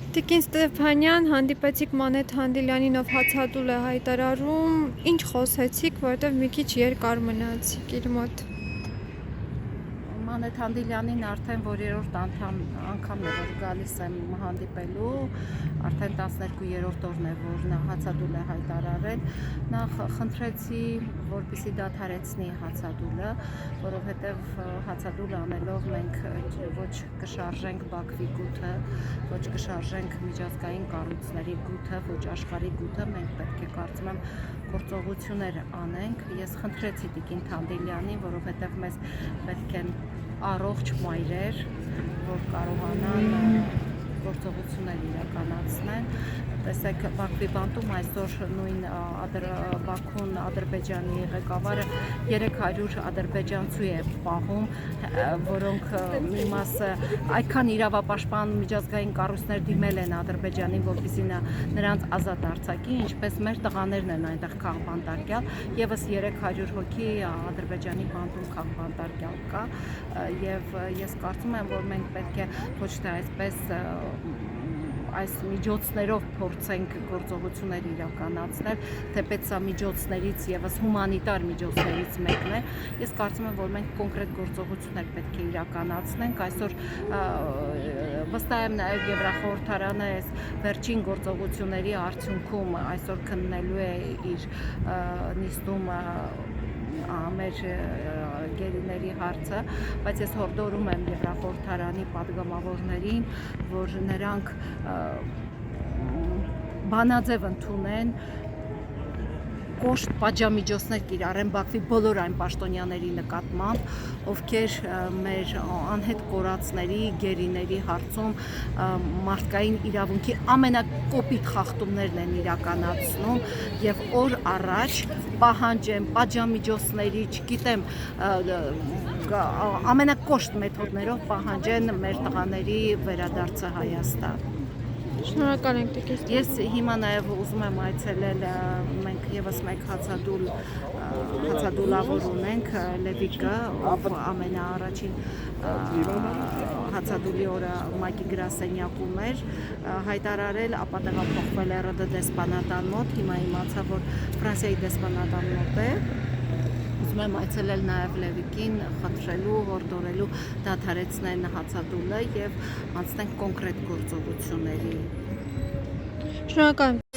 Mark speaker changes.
Speaker 1: Տիկին Ստեփանյան, հանդիպեցիք Մանեթ Հանդիլյանին, ով հացադուլ է հայտարարում, ինչ խոսեցիք, որովհետև մի քիչ երկար մնացիք իր մոտ։
Speaker 2: Մանեթ Հանդիլյանին արդեն որերորդ անգամն է, որ գալիս եմ հանդիպելու, արդեն 12-րդ օրն է, որ նա հացադուլ է հայտարարել, նախ խնդրեցի, որպեսզի դադարեցնի հացադուլը, որովհետև հացադուլ անելով մենք ոչ կշարժենք Բաքվի գութը, ոչ կշարժենք միջազգային կառույցների գութը, ոչ աշխարհի գութը, մենք պետք է կարծում եմ գործողություններ անենք։ Ես խնդրեցի տիկին Հանդիլյանին, որովհետև մեզ պետք են առողջ մայրեր, որ կարողանան գործողություններ իրականացնեն։ Տեսեք, Բաքվի բանտում այսօր նույն Բաքուն Ադրբեջանի ղեկավարը 300 ադրբեջանցու է պահում, որոնք մի մասը այդքան իրավապաշտպան միջազգային կառույցներ դիմել են Ադրբեջանին, որպեսզի նրանց ազատ արձակի, ինչպես մեր տղաներն են այնտեղ քաղբանտարկյալ, եւս 300 հոգի Ադրբեջանի բանտում քաղբանտարկյալ կա, եւ ես կարծում եմ, որ մենք պետք է ոչ թե այսպես այս միջոցներով փորձենք գործողություններ իրականացնել, թեպետ սա միջոցներից եւս հումանիտար միջոցներից մեկն է։ Ես կարծում եմ, որ մենք կոնկրետ գործողություններ պետք է իրականացնենք։ Այսօր վստահ եմ նաեւ Եվրախորհրդարանը այս վերջին գործողությունների արդյունքում այսօր քննելու է իր նիստում մեր գերիների հարցը, բայց ես հորդորում եմ Եվրախորհրդարանի պատգամավորներին, որ նրանք բանաձև ընդունեն, կոշտ պատժամիջոցներ կիրառեն Բաքվի բոլոր այն պաշտոնյաների նկատմամբ, ովքեր մեր անհետ կորածների, գերիների հարցում մարդկային իրավունքի ամենակոպիտ խախտումներն են իրականացնում եւ օր առաջ պահանջեմ պատժամիջոցների, չգիտեմ, ամենակոշտ մեթոդներով պահանջեն մեր տղաների վերադարձը Հայաստան։
Speaker 1: Շնորհակալ ենք տիկին։
Speaker 2: Ես հիմա նաև ուզում եմ այցելել, մենք եւս մեկ հացադուլավոր ունենք, Լևիկը, ով ամենաառաջին հացադուլի օրը ՄԱԿ-ի գրասենյակում էր, հայտարարել, ապա տեղափոխվել է ՌԴ դեսպանատան մոտ, հիմա իմացա, որ Ֆրանսիայի դեսպանատան մոտ է։ Ուզում եմ այցելել նաև Լևիկին, խնդրելու, հորդորելու դադարեցնեն հացադուլը եւ անցնենք կոնկրետ գործողությունների։
Speaker 1: Շնորհակալ եմ։